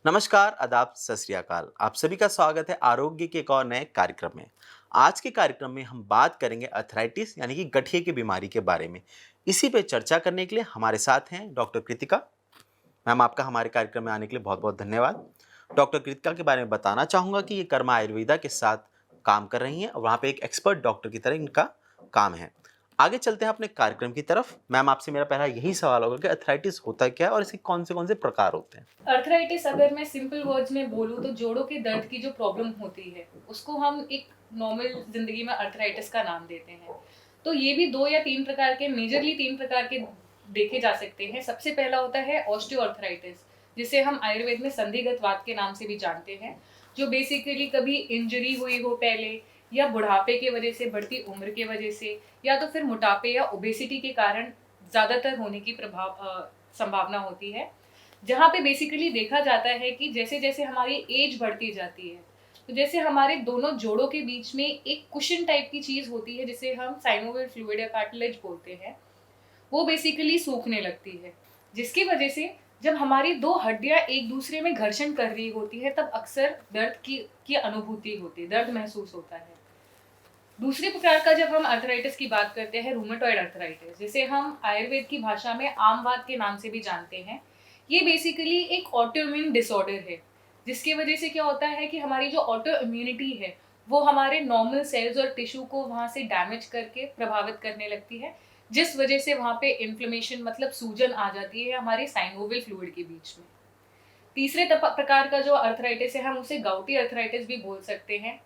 नमस्कार, आदाब, सत श्री अकाल। आप सभी का स्वागत है आरोग्य के एक और नए कार्यक्रम में। आज के कार्यक्रम में हम बात करेंगे अर्थराइटिस यानी कि गठिए की बीमारी के बारे में। इसी पे चर्चा करने के लिए हमारे साथ हैं डॉक्टर कृतिका। मैम, आपका हमारे कार्यक्रम में आने के लिए बहुत-बहुत धन्यवाद। डॉक्टर कृतिका के बारे में बताना चाहूँगा कि ये कर्मा आयुर्वेदा के साथ काम कर रही हैं और वहाँ पे एक एक्सपर्ट डॉक्टर की तरह इनका काम है। आगे चलते हैं अपने कार्यक्रम की तरफ। मैम, आपसे मेरा पहला यही सवाल होगा कि अर्थराइटिस होता क्या है और इसके कौन से प्रकार होते हैं? अर्थराइटिस अगर मैं सिंपल वर्ड्स में बोलूँ तो जोड़ों के दर्द की जो प्रॉब्लम होती है उसको हम एक नॉर्मल जिंदगी में अर्थराइटिस का नाम देते हैं। तो ये भी 2 या 3 प्रकार के मेजरली 3 प्रकार के देखे जा सकते हैं। सबसे पहला होता है ऑस्टियोआर्थराइटिस, जिसे हम आयुर्वेद में संधिगत वात के नाम से भी जानते हैं, जो बेसिकली कभी इंजरी हुई हो पहले या बुढ़ापे की वजह से, बढ़ती उम्र की वजह से या तो फिर मोटापे या ओबेसिटी के कारण ज़्यादातर होने की संभावना होती है। जहाँ पे बेसिकली देखा जाता है कि जैसे-जैसे हमारी एज बढ़ती जाती है, तो जैसे हमारे दोनों जोड़ों के बीच में एक कुशन टाइप की चीज़ होती है जिसे हम साइनोवियल फ्लूइड या कार्टिलेज बोलते हैं, वो बेसिकली सूखने लगती है। जिसकी वजह से जब हमारी 2 हड्डियाँ एक-दूसरे में घर्षण कर रही होती है तब अक्सर दर्द की अनुभूति होती है, दर्द महसूस होता है। दूसरे प्रकार का जब हम अर्थराइटिस की बात करते हैं, रूमेटॉइड अर्थराइटिस, जिसे हम आयुर्वेद की भाषा में आम वात के नाम से भी जानते हैं। ये बेसिकली एक ऑटोइम्यून डिसऑर्डर है, जिसकी वजह से क्या होता है कि हमारी जो ऑटो इम्यूनिटी है, वो हमारे नॉर्मल सेल्स और टिश्यू को वहाँ से डैमेज करके प्रभावित करने लगती है, जिस वजह से वहाँ पे इन्फ्लेमेशन मतलब सूजन आ जाती है हमारे साइनोवियल फ्लूइड के बीच में। तीसरे प्रकार का जो अर्थराइटिस है, हम उसे गाउटी अर्थराइटिस भी बोल सकते हैं,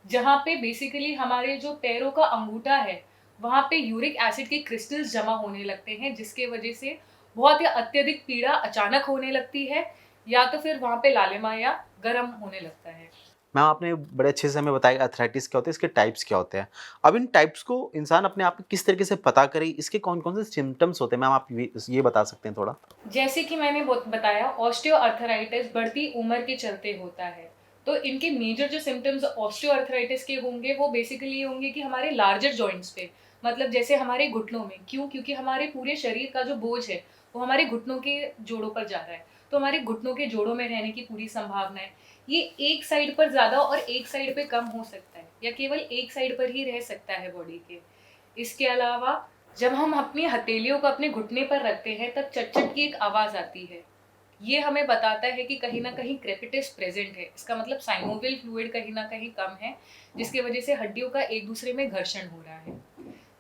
जहाँ पे बेसिकली हमारे जो पैरों का अंगूठा है, वहाँ पे यूरिक एसिड के क्रिस्टल्स जमा होने लगते हैं, जिसके वजह से बहुत ही अत्यधिक पीड़ा अचानक होने लगती है या तो फिर वहाँ पे लालिमा या गरम होने लगता है। मैम, आपने बड़े अच्छे से हमें बताया अर्थराइटिस क्या होता है, इसके टाइप्स क्या होते हैं। अब इन टाइप्स को इंसान अपने आप में किस तरीके से पता करे, इसके कौन-कौन से सिम्पटम्स होते हैं? मैम, आप ये बता सकते हैं थोड़ा? जैसे कि मैंने बताया, ऑस्टियोआर्थराइटिस बढ़ती उम्र के चलते होता है। तो इनके मेजर जो सिम्पटम्स ऑस्टियोआर्थराइटिस के होंगे वो बेसिकली ये होंगे कि हमारे लार्जर जॉइंट्स पे, मतलब जैसे हमारे घुटनों में, क्यों? क्योंकि हमारे पूरे शरीर का जो बोझ है वो हमारे घुटनों के जोड़ों पर जा रहा है। तो हमारे घुटनों के जोड़ों में रहने की पूरी संभावना है। ये एक साइड पर ज़्यादा और एक साइड पे कम हो सकता है या केवल एक साइड पर ही रह सकता है बॉडी के। इसके अलावा जब हम अपनी हथेलियों को अपने घुटने पर रखते हैं तब चट-चट की एक आवाज़ आती है। ये हमें बताता है कि कहीं न कहीं क्रेपिटस प्रेज़ेंट है। इसका मतलब साइनोवियल फ्लूइड कहीं न कहीं कम है, जिसकी वजह से हड्डियों का एक-दूसरे में घर्षण हो रहा है।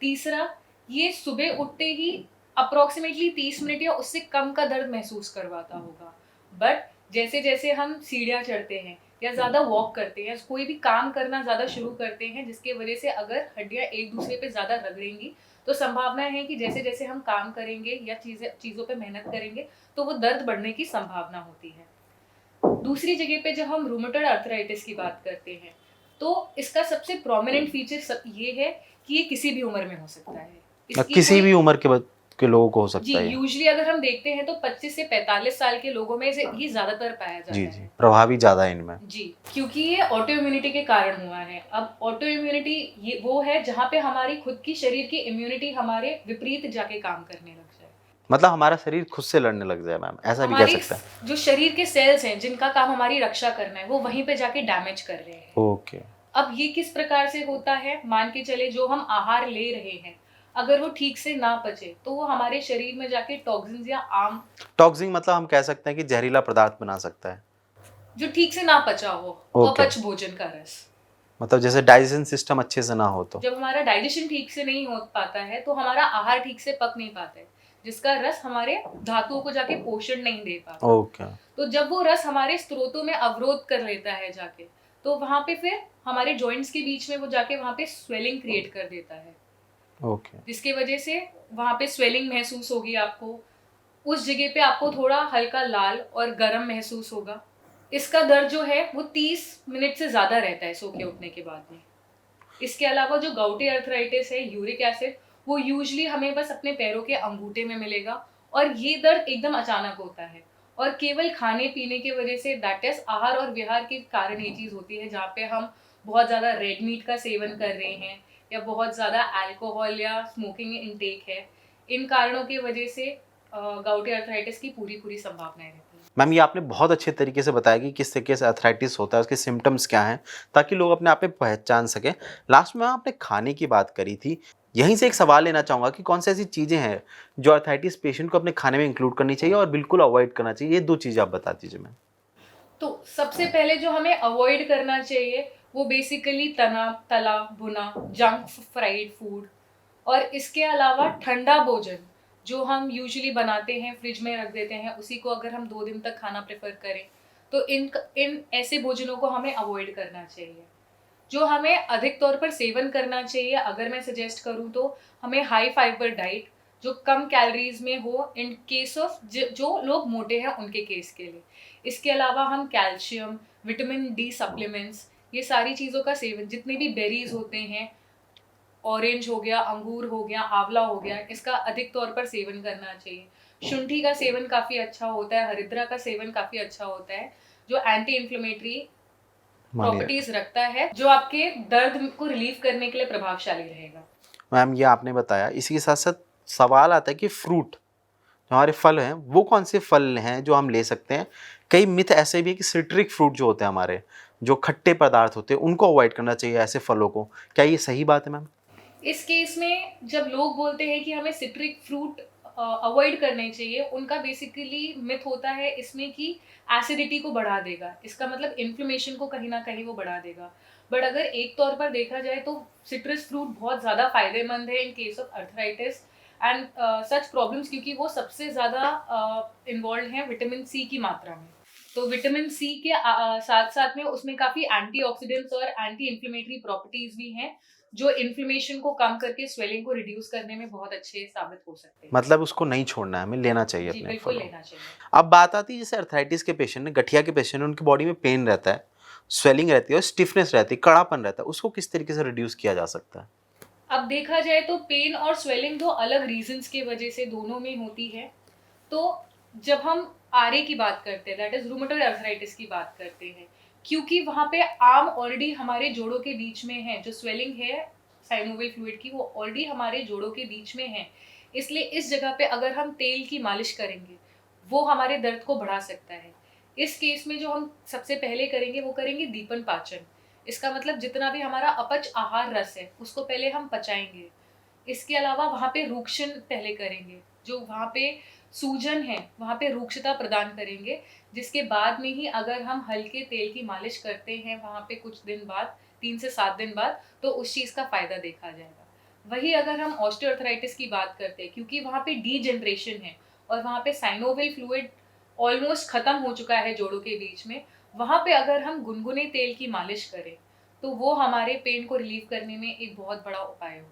तीसरा, ये सुबह उठते ही अप्रॉक्सिमेटली 30 मिनट या उससे कम का दर्द महसूस करवाता होगा। बट जैसे-जैसे हम सीढ़ियाँ चढ़ते हैं या ज़्यादा वॉक करते हैं, कोई भी काम करना ज़्यादा शुरू करते हैं जिसकी वजह से अगर हड्डियाँ एक-दूसरे पे ज़्यादा रगड़ेंगी, तो संभावना है कि जैसे-जैसे हम काम करेंगे या चीज़ों पे मेहनत करेंगे, तो वो दर्द बढ़ने की संभावना होती है। दूसरी जगह पे जब हम रूमेटॉइड अर्थराइटिस की बात करते हैं, तो इसका सबसे प्रोमिनेंट फीचर ये है कि ये किसी भी उम्र में हो सकता है। इसकी किसी कोई भी उम्र के लोगों को हो जी, सकता है ये? यूजुअली अगर हम देखते हैं तो 25 से 45 साल के लोगों में ये ज़्यादातर पाया जी, जाता जी। है। प्रभावी ज़्यादा है इनमें। जी, क्योंकि ये ऑटो इम्यूनिटी के कारण हुआ है। अब ऑटो इम्यूनिटी ये वो है जहाँ पे हमारी खुद की शरीर की इम्यूनिटी हमारे विपरीत जाके काम करने लग जाए। मतलब हमारा शरीर खुद से लड़ने लग जाए मैम, ऐसा भी कह हमारी सकते हैं? जो शरीर के सेल्स हैं जिनका काम हमारी रक्षा करना है, वो वहीं पे जाके डैमेज कर रहे हैं। ओके। अब ये किस प्रकार से होता है, मान के चले जो हम आहार ले रहे हैं, अगर वो ठीक से ना पचे, तो वो हमारे शरीर में जाके टॉक्सिन्स या आम टॉक्सिंग मतलब हम कह सकते हैं कि जहरीला पदार्थ बना सकता है। जो ठीक से ना पचा हो, ओके। अपच भोजन का रस। मतलब जैसे डाइजेशन सिस्टम अच्छे से ना हो तो। जब हमारा डाइजेशन ठीक से नहीं हो पाता है, तो हमारा आहार ठीक से पक नहीं पाता है, जिसका रस हमारे धातुओं को जाके पोषण नहीं दे पाता। ओके, तो जब वो रस हमारे स्त्रोतों में अवरोध कर लेता है जाके, तो वहाँ पे फिर हमारे जॉइंट्स के बीच में वो जाके वहाँ पे स्वेलिंग क्रिएट कर देता है, ओके, जिसकी वजह से वहाँ पे स्वेलिंग महसूस होगी आपको। उस जगह पे आपको थोड़ा हल्का लाल और गरम महसूस होगा। इसका दर्द जो है वो 30 मिनट से ज़्यादा रहता है सो के उठने के बाद में। इसके अलावा जो गाउटी अर्थराइटिस है, यूरिक एसिड, वो यूजुअली हमें बस अपने पैरों के अंगूठे में मिलेगा और ये दर्द एकदम अचानक होता है और केवल खाने-पीने की वजह से, दैट इज़ आहार और विहार के कारण ये चीज़ होती है, जहाँ पे हम बहुत ज़्यादा रेड मीट का सेवन कर रहे हैं या बहुत ज़्यादा अल्कोहल या स्मोकिंग इनटेक है। इन कारणों की वजह से गाउटी अर्थराइटिस की पूरी-पूरी संभावनाएँ रहती हैं। मैम ये आपने बहुत अच्छे तरीके से बताया कि किस तरीके से अर्थराइटिस होता है, उसके सिम्टम्स क्या हैं, ताकि लोग अपने आप में पहचान सकें। लास्ट में आपने खाने की बात करी थी, यहीं से एक सवाल लेना चाहूँगा कि कौन सी ऐसी चीज़ें हैं जो अर्थराइटिस पेशेंट को अपने खाने में इंक्लूड करनी चाहिए और बिल्कुल अवॉइड करना चाहिए? ये 2 चीज़ें आप बता दीजिए मैम। तो सबसे पहले जो हमें अवॉइड करना चाहिए वो बेसिकली तला भुना जंक फ्राइड फूड, और इसके अलावा ठंडा भोजन जो हम यूजुअली बनाते हैं फ्रिज में रख देते हैं, उसी को अगर हम 2 दिन तक खाना प्रेफर करें तो इन ऐसे भोजनों को हमें अवॉइड करना चाहिए। जो हमें अधिक तौर पर सेवन करना चाहिए अगर मैं सजेस्ट करूँ तो हमें हाई फाइबर डाइट जो कम कैलोरीज में हो, इन केस ऑफ जो लोग मोटे हैं उनके केस के लिए। इसके अलावा हम कैल्शियम, विटामिन डी सप्लीमेंट्स, ये सारी चीज़ों का सेवन, जितने भी बेरीज होते हैं, ऑरेंज हो गया, अंगूर हो गया, आंवला हो गया, इसका अधिक तौर पर सेवन करना चाहिए। शुंठी का सेवन काफ़ी अच्छा होता है, हरिद्रा का सेवन काफ़ी अच्छा होता है, जो एंटी इन्फ्लेमेटरी मानिए प्रॉपर्टीज रखता है, जो आपके दर्द को रिलीव करने के लिए प्रभावशाली रहेगा। मैम ये आपने बताया, इसी के साथ-साथ सवाल आता है कि फ्रूट, जो हमारे फल हैं, वो कौन से फल हैं जो हम ले सकते हैं? कई मिथ ऐसे भी है कि सिट्रिक फ्रूट जो होते हैं हमारे, जो खट्टे पदार्थ होते हैं, उनको अवॉइड करना चाहिए ऐसे फलों को। क्या ये सही बात है मैम? इस केस में जब लोग बोलते हैं कि हमें सिट्रिक फ्रूट अवॉइड करने चाहिए, उनका बेसिकली मिथ होता है इसमें कि एसिडिटी को बढ़ा देगा, इसका मतलब इन्फ्लेमेशन को कहीं ना कहीं वो बढ़ा देगा। बट अगर एक तौर पर देखा जाए तो सिट्रस फ्रूट बहुत ज़्यादा फायदेमंद है in case of arthritis and such problems, क्योंकि वो सबसे ज़्यादा इन्वॉल्व हैं विटामिन सी की मात्रा में। तो विटामिन सी के साथ साथ में उसमें काफ़ी एंटीऑक्सीडेंट्स और एंटी इन्फ्लेमेटरी प्रॉपर्टीज भी हैं, जो इन्फ्लेमेशन को कम करके स्वेलिंग को रिड्यूस करने में बहुत अच्छे साबित हो सकते हैं। मतलब उसको नहीं छोड़ना है, हमें लेना चाहिए जी अपने बिल्कुल फलों। लेना चाहिए। अब बात आती है जैसे अर्थराइटिस के पेशेंट हैं, गठिया के पेशेंट हैं, उनकी बॉडी में पेन रहता है, स्वेलिंग रहती है और स्टिफनेस रहती है, कड़ापन रहता है, उसको किस तरीके से रिड्यूस किया जा सकता है? अब देखा जाए तो पेन और स्वेलिंग दो अलग रीजंस की वजह से दोनों में होती है। तो जब हम आरए की बात करते हैं, दैट इज रूमेटॉइड अर्थराइटिस की बात करते हैं, क्योंकि वहाँ पे आर्म ऑलरेडी हमारे जोड़ों के बीच में है, जो स्वेलिंग है साइनोवियल फ्लूइड की वो ऑलरेडी हमारे जोड़ों के बीच में है, इसलिए इस जगह पे अगर हम तेल की मालिश करेंगे वो हमारे दर्द को बढ़ा सकता है। इस केस में जो हम सबसे पहले करेंगे वो करेंगे दीपन पाचन। इसका मतलब जितना भी हमारा अपच आहार रस है उसको पहले हम पचाएंगे। इसके अलावा वहाँ पे रूक्षण पहले करेंगे, जो वहाँ पे सूजन है वहाँ पे रूक्षता प्रदान करेंगे, जिसके बाद में ही अगर हम हल्के तेल की मालिश करते हैं वहाँ पे कुछ दिन बाद, 3 से 7 दिन बाद, तो उस चीज़ का फायदा देखा जाएगा। वही अगर हम ऑस्टियोआर्थराइटिस की बात करते हैं, क्योंकि वहाँ पे डीजनरेशन है और वहाँ पे साइनोवियल फ्लूइड ऑलमोस्ट खत्म हो चुका है जोड़ों के बीच में, वहाँ पे अगर हम गुनगुने तेल की मालिश करें तो वो हमारे पेन को रिलीव करने में एक बहुत बड़ा उपाय होगा।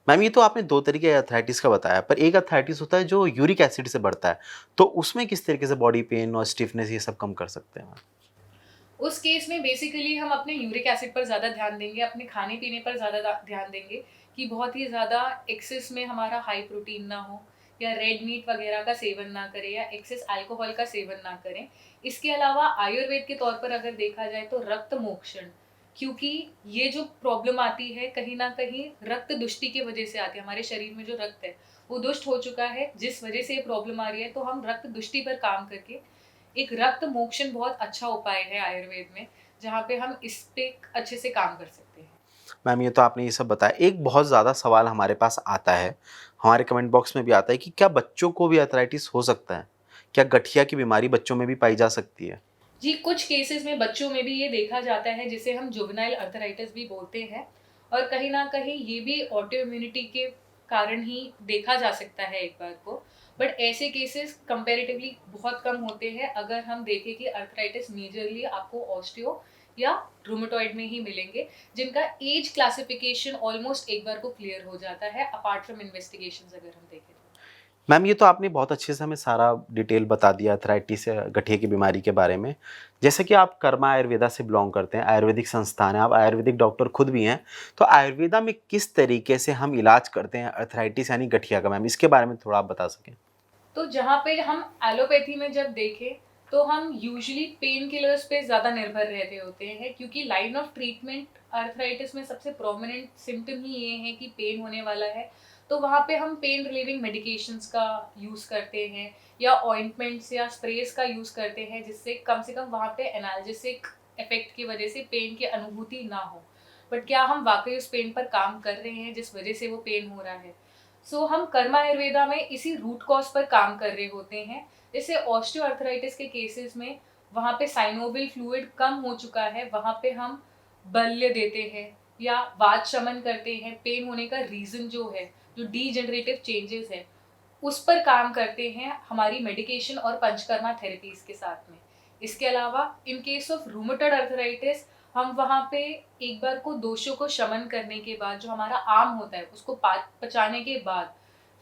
मैम ये तो आपने 2 तरीके अर्थराइटिस का बताया, पर एक अर्थराइटिस होता है जो यूरिक एसिड से बढ़ता है, तो उसमें किस तरीके से बॉडी पेन और स्टिफनेस ये सब कम कर सकते हैं मैम? उस केस में बेसिकली हम अपने यूरिक एसिड पर ज़्यादा ध्यान देंगे, अपने खाने पीने पर ज़्यादा ध्यान देंगे कि बहुत ही ज़्यादा एक्सेस में हमारा हाई प्रोटीन ना हो, या रेड मीट वगैरह का सेवन ना करें, या एक्सेस अल्कोहल का सेवन ना करें। इसके अलावा आयुर्वेद के तौर पर अगर देखा जाए तो रक्त मोक्षण, क्योंकि ये जो प्रॉब्लम आती है कहीं ना कहीं रक्त दुष्टि की वजह से आती है, हमारे शरीर में जो रक्त है वो दुष्ट हो चुका है, जिस वजह से ये प्रॉब्लम आ रही है, तो हम रक्त दुष्टि पर काम करके एक रक्त मोक्षण बहुत अच्छा उपाय है आयुर्वेद में, जहाँ पे हम इस पे अच्छे से काम कर सकते हैं। मैम ये तो आपने ये सब बताया, एक बहुत ज़्यादा सवाल हमारे पास आता है, हमारे कमेंट बॉक्स में भी आता है कि क्या बच्चों को भी अर्थराइटिस हो सकता है? क्या गठिया की बीमारी बच्चों में भी पाई जा सकती है? जी, कुछ केसेस में बच्चों में भी ये देखा जाता है, जिसे हम जुवेनाइल अर्थराइटिस भी बोलते हैं, और कहीं ना कहीं ये भी ऑटो इम्यूनिटी के कारण ही देखा जा सकता है एक बार को। बट ऐसे केसेस कंपैरेटिवली बहुत कम होते हैं अगर हम देखें कि अर्थराइटिस मेजरली आपको ऑस्टियो या रूमेटॉइड में ही मिलेंगे, जिनका एज क्लासिफिकेशन ऑलमोस्ट एक बार को क्लियर हो जाता है अपार्ट फ्रॉम इन्वेस्टिगेशंस अगर हम देखें तो। मैम ये तो आपने बहुत अच्छे से हमें सारा डिटेल बता दिया अर्थराइटिस या गठिया की बीमारी के बारे में। जैसे कि आप कर्मा आयुर्वेदा से बिलॉन्ग करते हैं, आयुर्वेदिक संस्थान है, आप आयुर्वेदिक डॉक्टर खुद भी हैं, तो आयुर्वेदा में किस तरीके से हम इलाज करते हैं अर्थराइटिस यानी गठिया का मैम? इसके बारे में थोड़ा आप बता सकें? तो जहाँ पे हम एलोपैथी में जब देखें तो हम यूजुअली पेन किलर्स पे ज़्यादा निर्भर रहते होते हैं, क्योंकि लाइन ऑफ ट्रीटमेंट अर्थराइटिस में सबसे प्रोमिनेंट सिम्टम ही ये है कि पेन होने वाला है, तो वहाँ पे हम पेन रिलीविंग मेडिकेशंस का यूज़ करते हैं या ऑइंटमेंट्स या स्प्रेस का यूज़ करते हैं, जिससे कम से कम वहाँ पे एनाल्जेसिक इफेक्ट की वजह से पेन की अनुभूति ना हो। बट क्या हम वाकई उस पेन पर काम कर रहे हैं जिस वजह से वो पेन हो रहा है? सो हम कर्मा आयुर्वेदा में इसी रूट कॉज पर काम कर रहे होते हैं। जैसे ऑस्टियोआर्थराइटिस के केसेस में वहाँ पे साइनोविल फ्लूइड कम हो चुका है, वहाँ पे हम बल्य देते हैं या वात शमन करते हैं। पेन होने का रीज़न जो है, जो डीजेनरेटिव चेंजेस है, उस पर काम करते हैं हमारी मेडिकेशन और पंचकर्मा थेरेपीज के साथ में। इसके अलावा in case of rheumatoid arthritis हम वहाँ पे एक बार को दोषों को शमन करने के बाद, जो हमारा आम होता है उसको पचाने के बाद,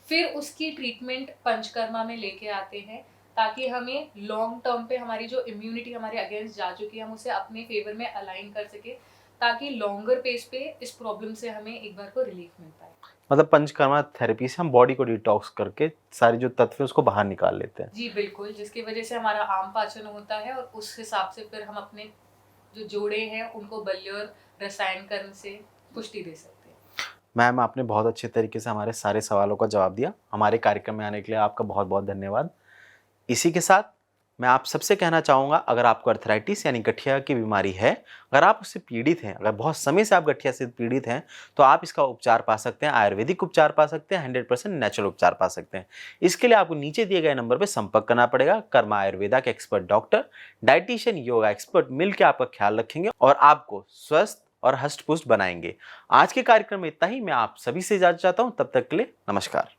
फिर उसकी ट्रीटमेंट पंचकर्मा में लेके आते हैं, ताकि हमें लॉन्ग टर्म पे हमारी जो इम्यूनिटी हमारे अगेंस्ट जा चुकी है हम उसे अपने फेवर में अलाइन कर सके, ताकि लॉन्गर पेस पे इस प्रॉब्लम से हमें एक बार को रिलीफ मिल पाए। मतलब पंचकर्मा थेरेपी से हम बॉडी को डिटॉक्स करके सारे जो तत्व है उसको बाहर निकाल लेते हैं। जी बिल्कुल, जिसकी वजह से हमारा आम पाचन होता है और उस हिसाब से फिर हम अपने जो जोड़े हैं उनको बल्य और रसायन कर्म से पुष्टि दे सकते हैं। मैम, आपने बहुत अच्छे तरीके से हमारे सारे सवालों का जवाब दिया। हमारे कार्यक्रम में आने के लिए आपका बहुत बहुत धन्यवाद। इसी के साथ मैं आप सबसे कहना चाहूँगा, अगर आपको अर्थराइटिस यानी गठिया की बीमारी है, अगर आप उससे पीड़ित हैं, अगर बहुत समय से आप गठिया से पीड़ित हैं, तो आप इसका उपचार पा सकते हैं, आयुर्वेदिक उपचार पा सकते हैं, 100% नेचुरल उपचार पा सकते हैं। इसके लिए आपको नीचे दिए गए नंबर पर संपर्क करना पड़ेगा। कर्मा आयुर्वेदा के expert doctor, dietitian, yoga expert मिलकर आपका ख्याल रखेंगे और आपको स्वस्थ और हष्ट पुष्ट बनाएंगे। आज के कार्यक्रम में इतना ही। मैं आप सभी से इजाजत चाहता हूँ। तब तक के लिए नमस्कार।